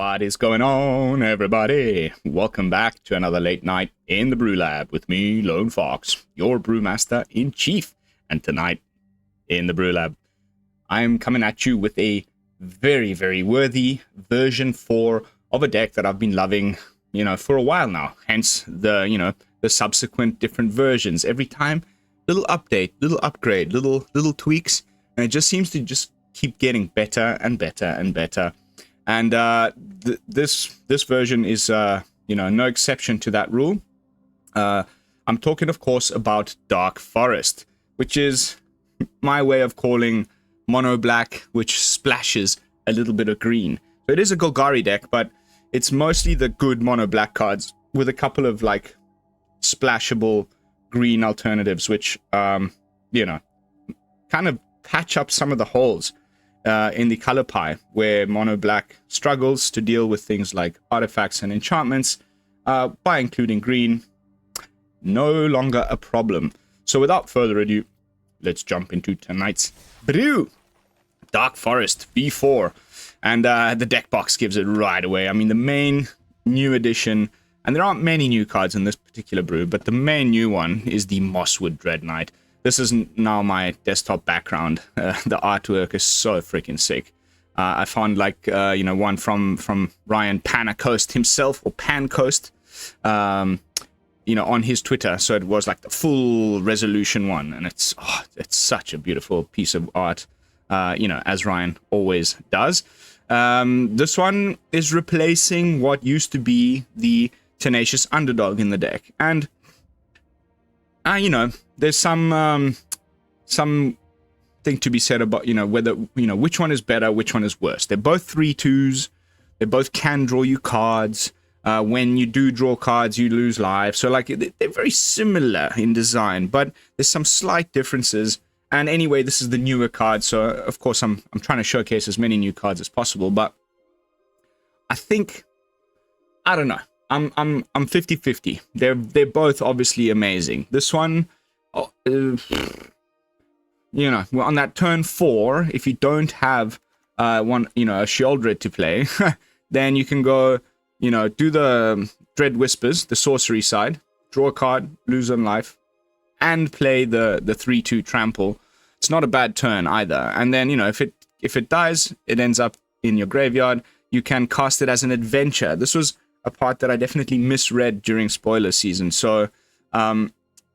What is going on, everybody? Welcome back to another late night in the BrewLab with me, Lone Fox, your brewmaster in chief. And tonight in the BrewLab, I'm coming at you with a very, very worthy version 4 of a deck that I've been loving, for a while now. Hence the subsequent different versions. Every time, little update, little upgrade, little tweaks, and it just seems to just keep getting better and better and better. And this version is no exception to that rule. I'm talking, of course, about Dark Forest, which is my way of calling mono black, which splashes a little bit of green. So it is a Golgari deck, but it's mostly the good mono black cards with a couple of like splashable green alternatives, which kind of patch up some of the holes in the color pie where mono black struggles to deal with things like artifacts and enchantments. By including green, no longer a problem. So without further ado, let's jump into tonight's brew. Dark Forest V4, and the deck box gives it right away. I mean, the main new addition, and there aren't many new cards in this particular brew, but the main new one is the Mosswood Dreadknight. This is now my desktop background. The artwork is so freaking sick. I found one from Ryan Panacoast himself, or Pancoast, on his Twitter. So it was like the full resolution one, and it's such a beautiful piece of art, as Ryan always does. This one is replacing what used to be the Tenacious Underdog in the deck, and there's some thing to be said about, whether, which one is better, which one is worse. They're both 3/2s. They both can draw you cards. When you do draw cards, you lose life. So, they're very similar in design, but there's some slight differences. And anyway, this is the newer card, so of course I'm trying to showcase as many new cards as possible. But I think, I don't know. I'm 50-50. They're both obviously amazing. This one, on that turn 4, if you don't have a Sheoldred to play, then you can go, do the Dread Whispers, the sorcery side, draw a card, lose on life, and play the 3/2 trample. It's not a bad turn either. And then, if it dies, it ends up in your graveyard. You can cast it as an adventure. This was a part that I definitely misread during spoiler season. So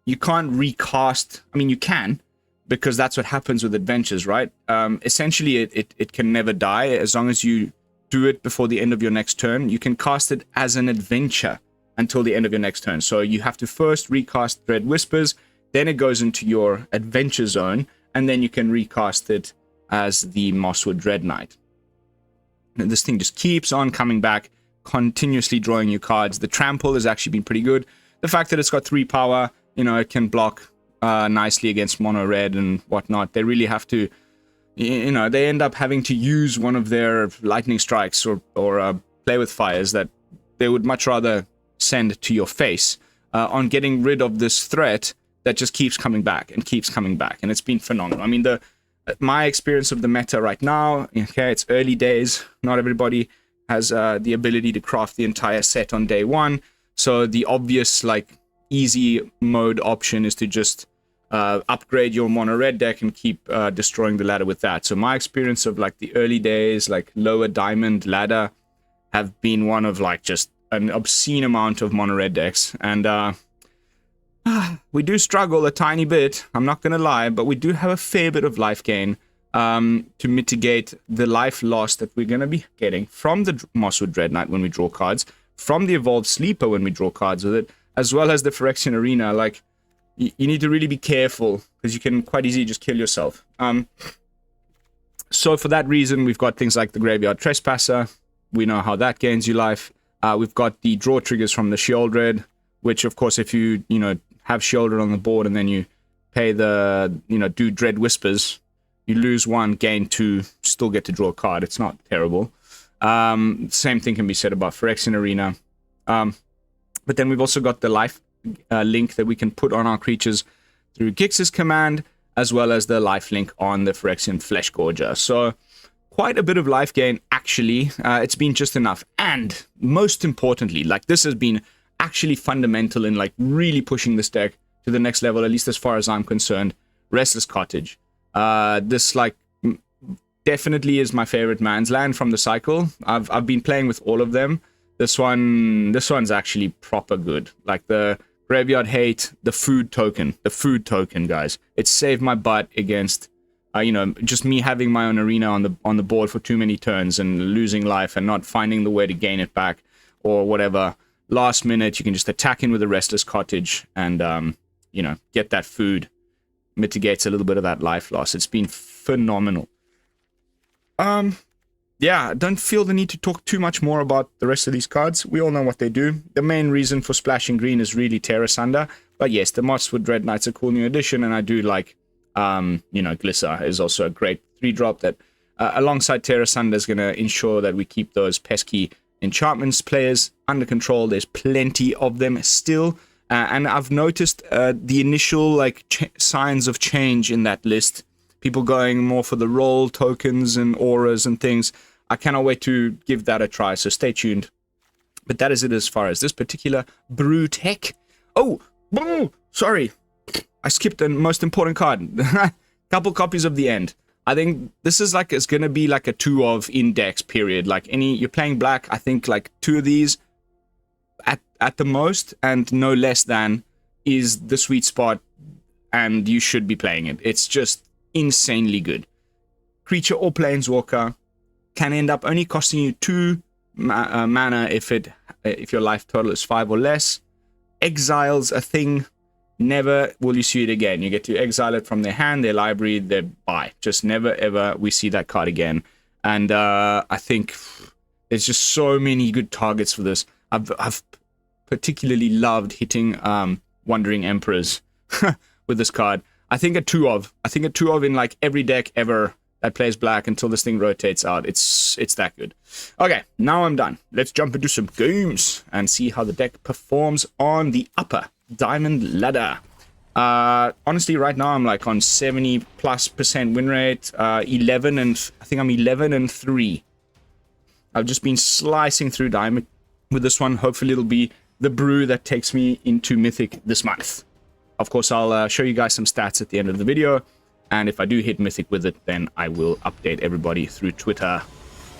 you can't recast. I mean, you can, because that's what happens with adventures, right? Essentially, it can never die as long as you do it before the end of your next turn. You can cast it as an adventure until the end of your next turn. So you have to first recast Dread Whispers, then it goes into your adventure zone, and then you can recast it as the Mosswood Dreadknight. And this thing just keeps on coming back, continuously drawing you cards. The trample has actually been pretty good. The fact that it's got 3 power, it can block nicely against mono red and whatnot. They really have to, they end up having to use one of their lightning strikes or play with fires that they would much rather send to your face on getting rid of this threat that just keeps coming back and keeps coming back. And it's been phenomenal. I mean, my experience of the meta right now, okay, it's early days. Not everybody has the ability to craft the entire set on day one. So the obvious, easy mode option is to just upgrade your mono red deck and keep destroying the ladder with that. So my experience of the early days, lower diamond ladder, have been one of just an obscene amount of mono red decks. And we do struggle a tiny bit, I'm not gonna lie, but we do have a fair bit of life gain to mitigate the life loss that we're gonna be getting from the Mosswood Dreadknight when we draw cards, from the Evolved Sleeper when we draw cards with it, as well as the Phyrexian Arena. You need to really be careful, because you can quite easily just kill yourself. So for that reason, we've got things like the Graveyard Trespasser. We know how that gains you life. We've got the draw triggers from the Sheoldred, which, of course, if you, have Sheoldred on the board and then you pay the, do Dread Whispers, you lose 1, gain 2, still get to draw a card. It's not terrible. Same thing can be said about Phyrexian Arena. But then we've also got the life link that we can put on our creatures through Gix's command, as well as the life link on the Phyrexian Fleshgorger. So quite a bit of life gain, actually. It's been just enough. And most importantly, like, this has been actually fundamental in, like, really pushing this deck to the next level, at least as far as I'm concerned. Restless Cottage. This, like, definitely is my favorite man's land from the cycle. I've been playing with all of them. This one's actually proper good. Like, the Graveyard Hate, the food token, guys. It saved my butt against, you know, just me having my own arena on the board for too many turns and losing life and not finding the way to gain it back or whatever. Last minute, you can just attack in with a Restless Cottage and, you know, get that food. Mitigates a little bit of that life loss. It's been phenomenal. Yeah, I don't feel the need to talk too much more about the rest of these cards. We all know what they do. The main reason for splashing green is really Tear Asunder. But yes, the Mosswood Dreadknight's a cool new addition, and I do like, you know, Glissa is also a great 3-drop that, alongside Tear Asunder, is going to ensure that we keep those pesky Enchantments players under control. There's plenty of them still. And I've noticed the initial, like, signs of change in that list. People going more for the roll tokens and auras and things. I cannot wait to give that a try, so stay tuned. But that is it as far as this particular BrewTech. Oh, sorry. I skipped the most important card. Couple copies of the End. I think this is like, it's going to be like a 2 of index period. Like, you're playing black, I think like 2 of these at the most, and no less than is the sweet spot, and you should be playing it. It's just insanely good. Creature or planeswalker can end up only costing you 2 mana if your life total is 5 or less. Exiles a thing. Never will you see it again. You get to exile it from their hand, their library, their buy. Just never ever we see that card again. And I think there's just so many good targets for this. I've particularly loved hitting Wandering Emperors with this card. I think a 2 of in like every deck ever that plays black until this thing rotates out. It's that good. Okay, now I'm done. Let's jump into some games and see how the deck performs on the upper diamond ladder. Honestly, right now I'm like on 70+% win rate. 11 and I think I'm 11 and 3. I've just been slicing through diamond with this one. Hopefully it'll be the brew that takes me into Mythic this month. Of course, I'll show you guys some stats at the end of the video, and if I do hit Mythic with it, then I will update everybody through Twitter,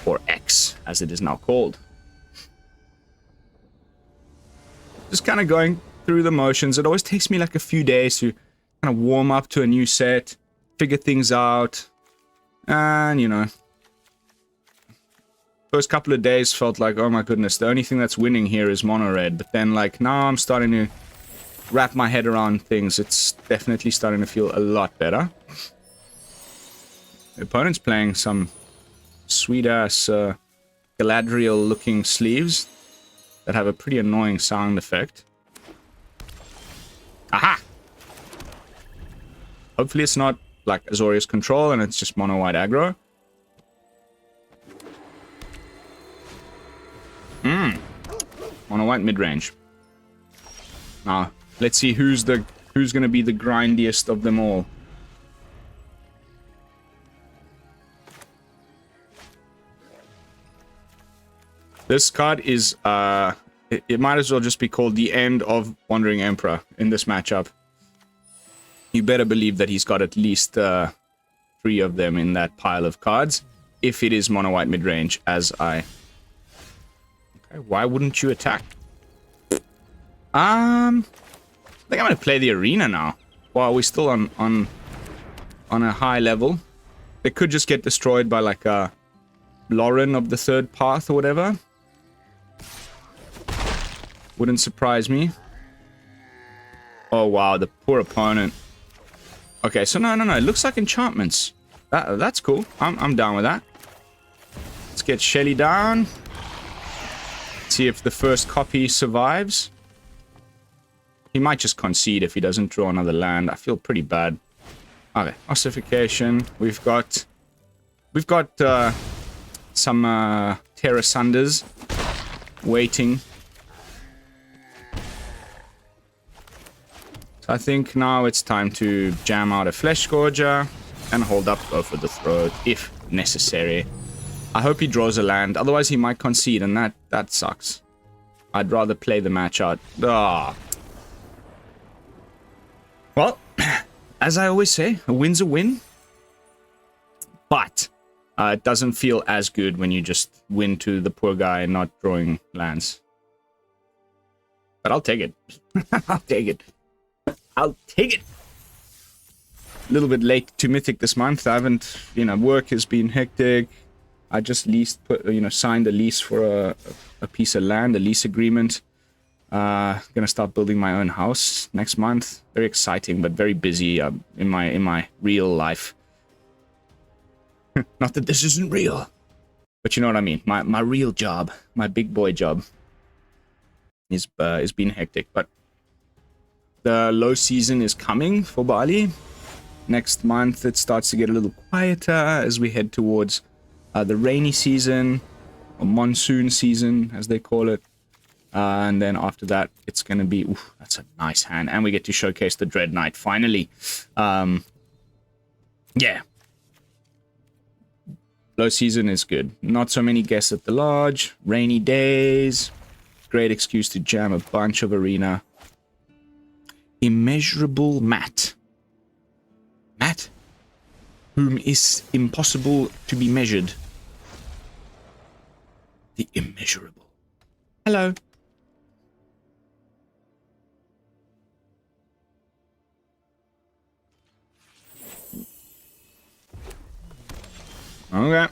or X, as it is now called. Just kind of going through the motions. It always takes me like a few days to kind of warm up to a new set, figure things out, and, you know, first couple of days felt like, oh my goodness, the only thing that's winning here is mono red. But then, like, now I'm starting to wrap my head around things. It's definitely starting to feel a lot better. The opponent's playing some sweet-ass Galadriel-looking sleeves that have a pretty annoying sound effect. Aha! Hopefully it's not like Azorius Control and it's just mono-white aggro. Mono-white mid-range. Now, let's see who's gonna be the grindiest of them all. This card is it might as well just be called the End of Wandering Emperor in this matchup. You better believe that he's got at least 3 of them in that pile of cards, if it is mono-white mid-range, as I... Okay, why wouldn't you attack? I think I'm gonna play the arena now. While we're still on a high level. They could just get destroyed by like a Lauren of the Third Path or whatever. Wouldn't surprise me. Oh wow, the poor opponent. Okay, so no. It looks like enchantments. That's cool. I'm down with that. Let's get Shelly down. See if the first copy survives. He might just concede if he doesn't draw another land. I feel pretty bad. Okay, ossification. We've got some Tear Asunders waiting. So I think now it's time to jam out a Fleshgorger and hold up both of the throat if necessary. I hope he draws a land. Otherwise, he might concede, and that sucks. I'd rather play the match out. Ah. Well, as I always say, a win's a win. But it doesn't feel as good when you just win to the poor guy not drawing lands. But I'll take it. I'll take it. I'll take it. A little bit late to Mythic this month. I haven't, work has been hectic. I just signed a lease for a piece of land, a lease agreement. Gonna start building my own house next month. Very exciting, but very busy in my real life. Not that this isn't real, but you know what I mean. My real job, my big boy job, is been hectic. But the low season is coming for Bali. Next month it starts to get a little quieter as we head towards the rainy season, or monsoon season as they call it. And then after that, it's going to be... Oof, that's a nice hand. And we get to showcase the Dreadknight, finally. Yeah. Low season is good. Not so many guests at the lodge. Rainy days. Great excuse to jam a bunch of arena. Immeasurable Matt. Matt? Whom is impossible to be measured. The immeasurable. Hello. Okay.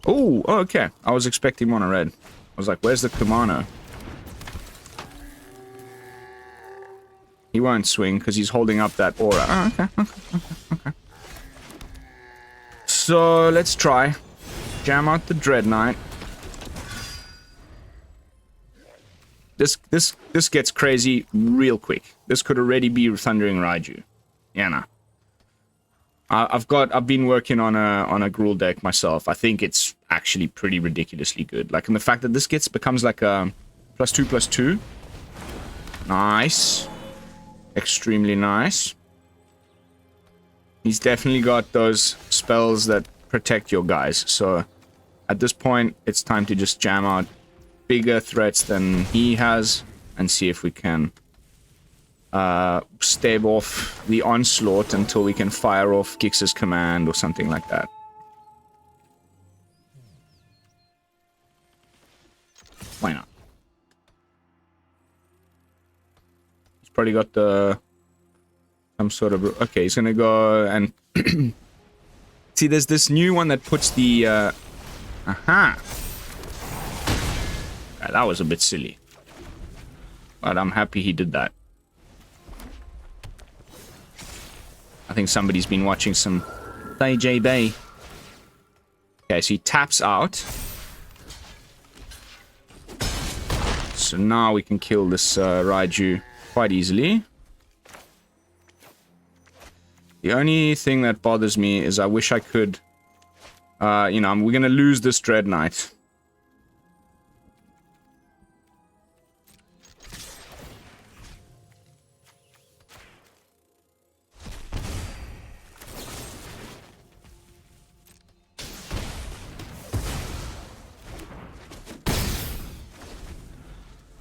Oh, okay. I was expecting mono red. I was like, where's the Kumano? He won't swing because he's holding up that aura. Oh, okay. So, let's try. Jam out the Dreadknight. This gets crazy real quick. This could already be Thundering Raiju. Yeah, nah. I've been working on a Gruul deck myself. I think it's actually pretty ridiculously good. Like, and the fact that this becomes like a +2/+2. Nice. Extremely nice. He's definitely got those spells that protect your guys. So at this point, it's time to just jam out bigger threats than he has and see if we can stave off the onslaught until we can fire off Gix's command or something like that. Why not? He's probably got some sort of... Okay, he's gonna go and... See, there's this new one that puts the... Aha! Yeah, that was a bit silly. But I'm happy he did that. I think somebody's been watching some AJ Bay. Okay, so he taps out. So now we can kill this Raiju quite easily. The only thing that bothers me is I wish I could... we're going to lose this Dreadknight.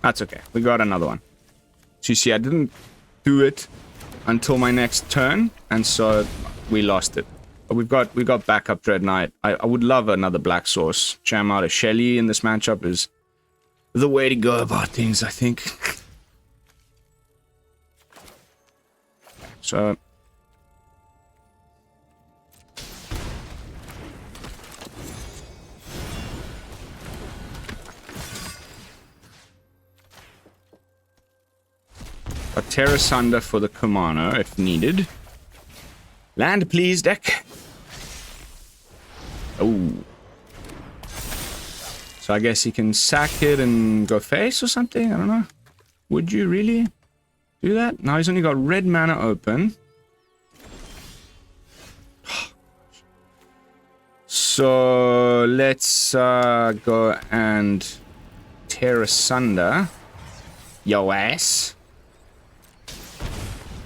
That's okay. We got another one. So you see, I didn't do it until my next turn, and so we lost it. But we've got backup Dreadknight. I would love another black source. Jam out a Shelly in this matchup is the way to go about things, I think. So... a Tear Asunder for the Kumano, if needed. Land, please, deck. Oh. So I guess he can sack it and go face or something? I don't know. Would you really do that? Now he's only got red mana open. So let's go and Tear Asunder. Yo ass.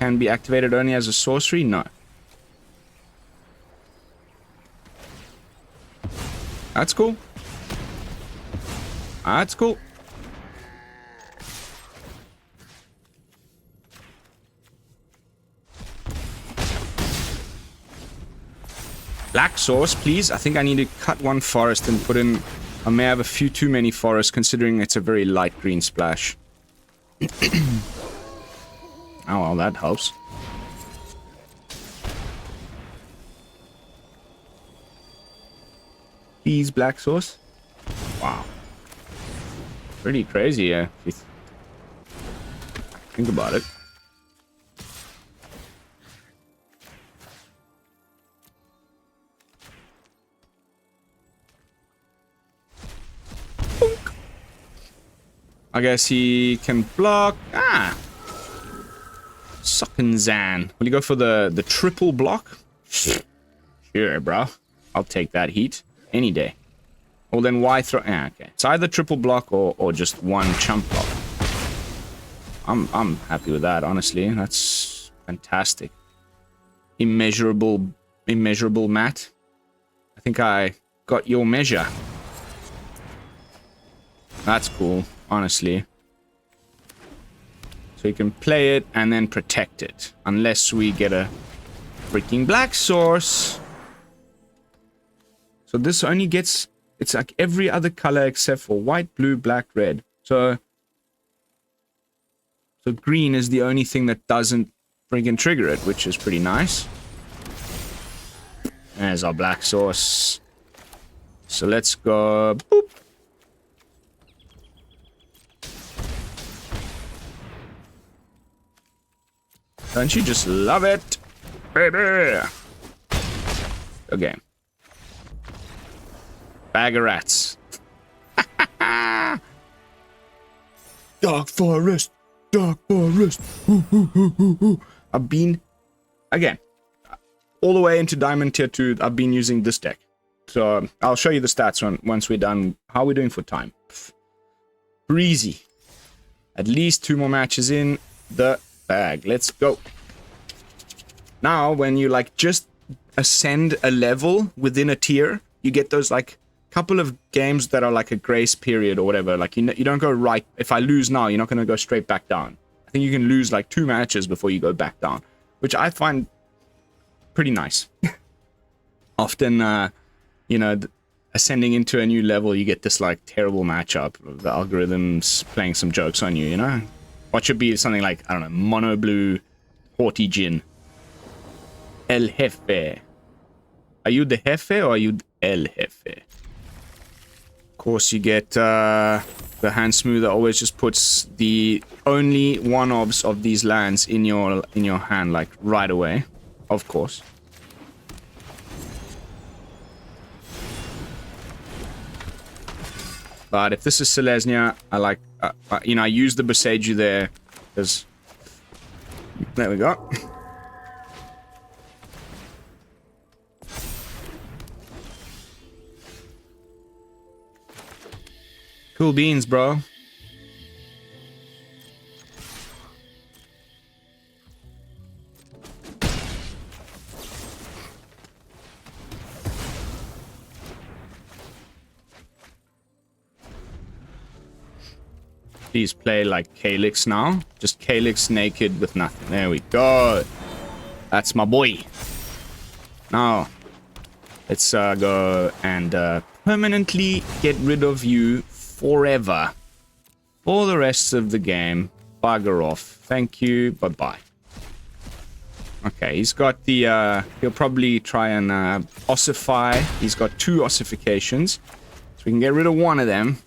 can be activated only as a sorcery? No. That's cool. That's cool. Black source, please. I think I need to cut one forest and put in... I may have a few too many forests, considering it's a very light green splash. Oh, well, that helps. Please, black source. Wow. Pretty crazy, yeah. Think about it. I guess he can block. Ah! Suckin' Zan. Will you go for the triple block? Sure, bro. I'll take that heat any day. Well, then why throw... Ah, okay. It's either triple block or just one chump block. I'm happy with that, honestly. That's fantastic. Immeasurable Matt. I think I got your measure. That's cool, honestly. So you can play it and then protect it. Unless we get a freaking black source. So this only gets... It's like every other color except for white, blue, black, red. So green is the only thing that doesn't freaking trigger it, which is pretty nice. There's our black source. So let's go... Boop. Don't you just love it, baby? Okay. Bag of rats. Dark forest. Dark forest. I've been, again, all the way into Diamond Tier 2, I've been using this deck. So I'll show you the stats once we're done. How are we doing for time? Breezy. At least 2 more matches in the bag. Let's go. Now, when you like just ascend a level within a tier, you get those like couple of games that are like a grace period or whatever. Like you don't go right. If I lose now, you're not going to go straight back down. I think you can lose like 2 matches before you go back down, which I find pretty nice. Often, you know, ascending into a new level, you get this like terrible matchup of the algorithms playing some jokes on you, you know? What should be something like, I don't know, mono blue, haughty Jin. El Jefe. Are you the Jefe or are you El Jefe? Of course, you get the hand smoother always just puts the only one-ofs of these lands in your hand, like right away. Of course. But if this is Selesnya, I like, you know, I use the Boseiju there, because, there we go. Cool beans, bro. Please play like Calyx now. Just Calyx naked with nothing. There we go. That's my boy. Now, let's go and permanently get rid of you forever. For the rest of the game. Bugger off. Thank you. Bye-bye. Okay, he's got the... he'll probably try and ossify. He's got 2 ossifications. So we can get rid of one of them.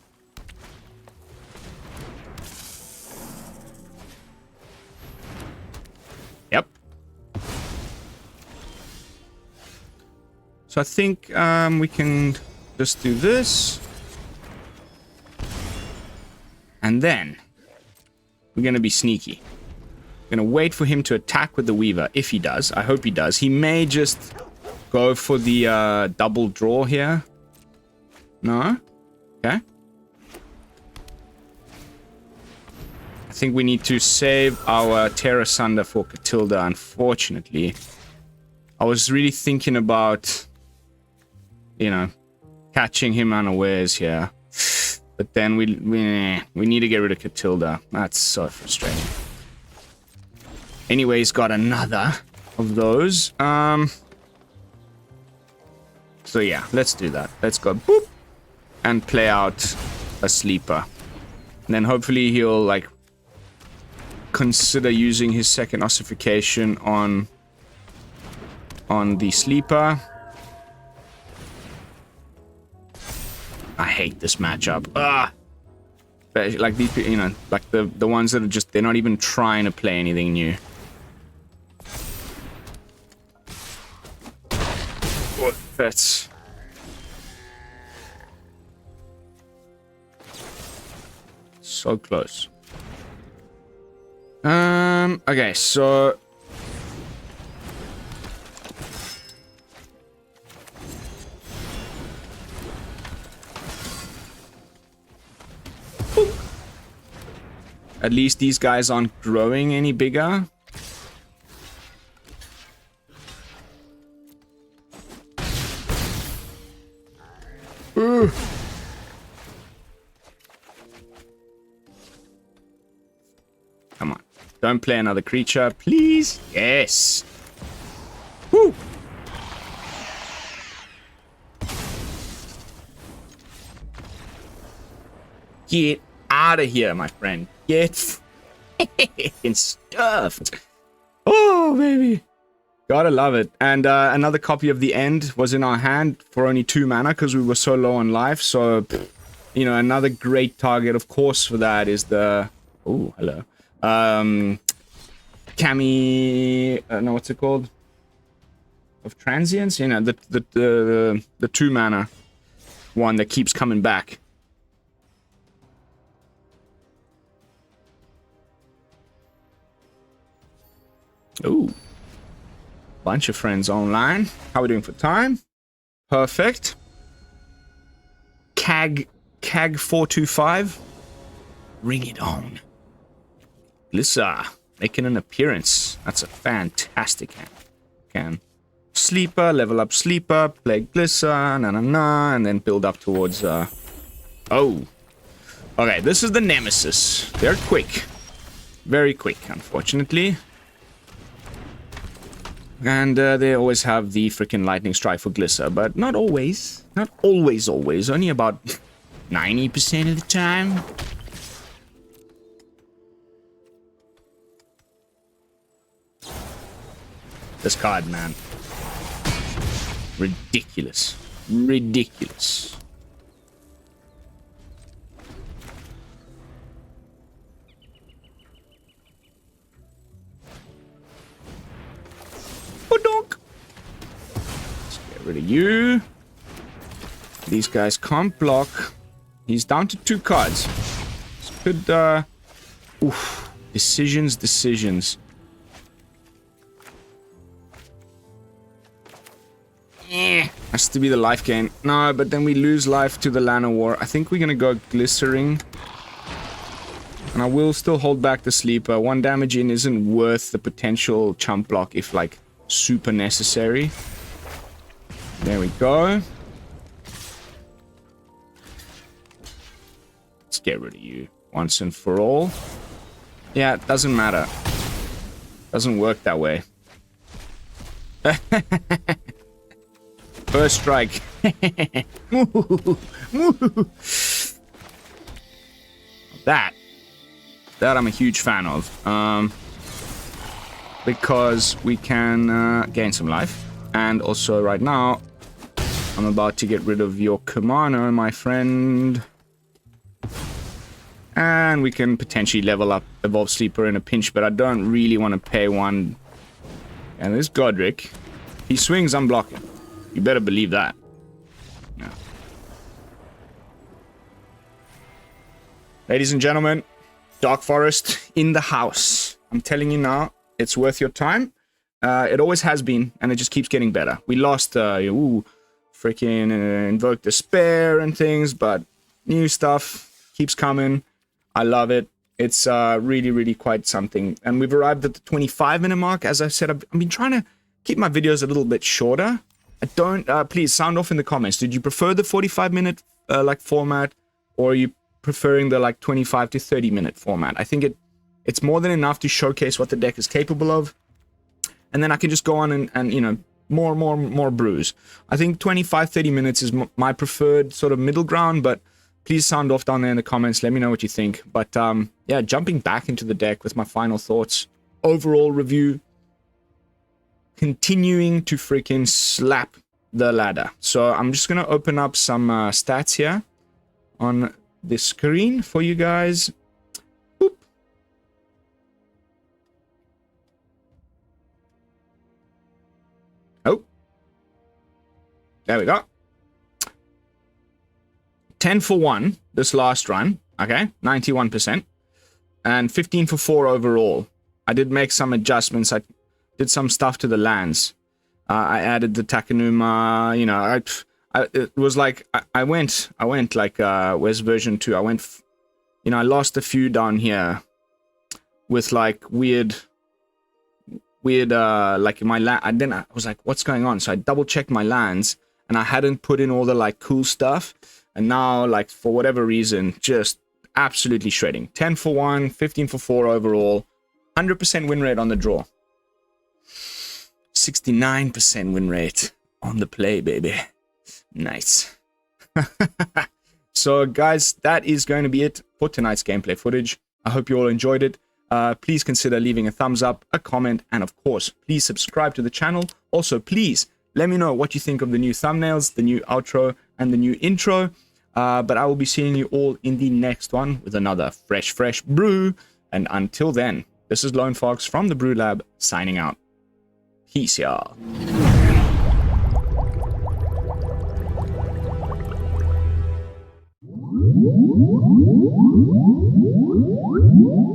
Yep. So I think we can just do this. And then we're going to be sneaky. We're going to wait for him to attack with the Weaver, if he does. I hope he does. He may just go for the double draw here. No? Okay. I think we need to save our Tear Asunder for Catilda, unfortunately. I was really thinking about, you know, catching him unawares here. But then we need to get rid of Catilda. That's so frustrating. Anyway, he's got another of those. So yeah, let's do that. Let's go boop and play out a sleeper. And then hopefully he'll like consider using his second ossification on the sleeper. I hate this matchup. Like these, you know, like the ones that are just, they're not even trying to play anything new. That's so close. Okay, so at least these guys aren't growing any bigger. Ooh. Come on. Don't play another creature, please. Yes. Woo. Get out of here, my friend. Get stuffed. Oh, baby. Gotta love it. And another copy of The End was in our hand for only 2 mana because we were so low on life. So, you know, another great target, of course, for that is the... Oh, hello. No, what's it called? Of Transience? You know, the 2 mana one that keeps coming back. Ooh. Bunch of friends online. How are we doing for time? Perfect. Cag 425. Bring it on. Glissa making an appearance. That's a fantastic hand. Can sleeper, level up sleeper, play Glissa, and then build up towards oh. Okay, this is the Nemesis. They're quick. Very quick, unfortunately. And they always have the freaking Lightning Strike for Glissa, but not always. Not always. Only about 90% of the time. This card, man. Ridiculous. Ridiculous. Donk. Let's get rid of you. These guys can't block. He's down to 2 cards. This could, oof. Decisions. Has to be the life gain. No, but then we lose life to the Llanowar. I think we're gonna go Glissering. And I will still hold back the sleeper. 1 damage in isn't worth the potential chump block if, like, super necessary. There we go. Let's get rid of you once and for all. Yeah, it doesn't matter. Doesn't work that way. First strike. That I'm a huge fan of. Because we can gain some life. And also right now, I'm about to get rid of your Kumano, my friend. And we can potentially level up Evolve Sleeper in a pinch, but I don't really want to pay 1. And this Godric, he swings, I'm blocking. You better believe that. No. Ladies and gentlemen, Dark Forest in the house. I'm telling you now, it's worth your time. It always has been, and it just keeps getting better. We lost, freaking Invoke Despair and things, but new stuff keeps coming. I love it. It's really, really quite something. And we've arrived at the 25-minute mark. As I said, I've been trying to keep my videos a little bit shorter. I don't, please sound off in the comments. Did you prefer the 45-minute like format, or are you preferring the like 25 to 30-minute format? I think it's more than enough to showcase what the deck is capable of. And then I can just go on and you know, more brews. I think 25, 30 minutes is my preferred sort of middle ground, but please sound off down there in the comments. Let me know what you think. But yeah, jumping back into the deck with my final thoughts. Overall review. Continuing to freaking slap the ladder. So I'm just going to open up some stats here on the screen for you guys. Boop. Oh. There we go. 10 for 1 this last run. Okay, 91%. And 15 for 4 overall. I did make some adjustments. I did some stuff to the lands. I added the Takenuma, you know, it was like, I went like, where's version 2? I went, you know, I lost a few down here with like weird, like my land, I was like, what's going on? So I double checked my lands and I hadn't put in all the like cool stuff. And now, like, for whatever reason, just absolutely shredding. 10 for 1, 15 for 4 overall, 100% win rate on the draw. 69% win rate on the play, baby. Nice. So, guys, that is going to be it for tonight's gameplay footage. I hope you all enjoyed it. Please consider leaving a thumbs up, a comment, and of course, please subscribe to the channel. Also, please let me know what you think of the new thumbnails, the new outro, and the new intro. But I will be seeing you all in the next one with another fresh brew. And until then, this is Lone Fox from the BrewLab signing out. Peace, y'all. Woo!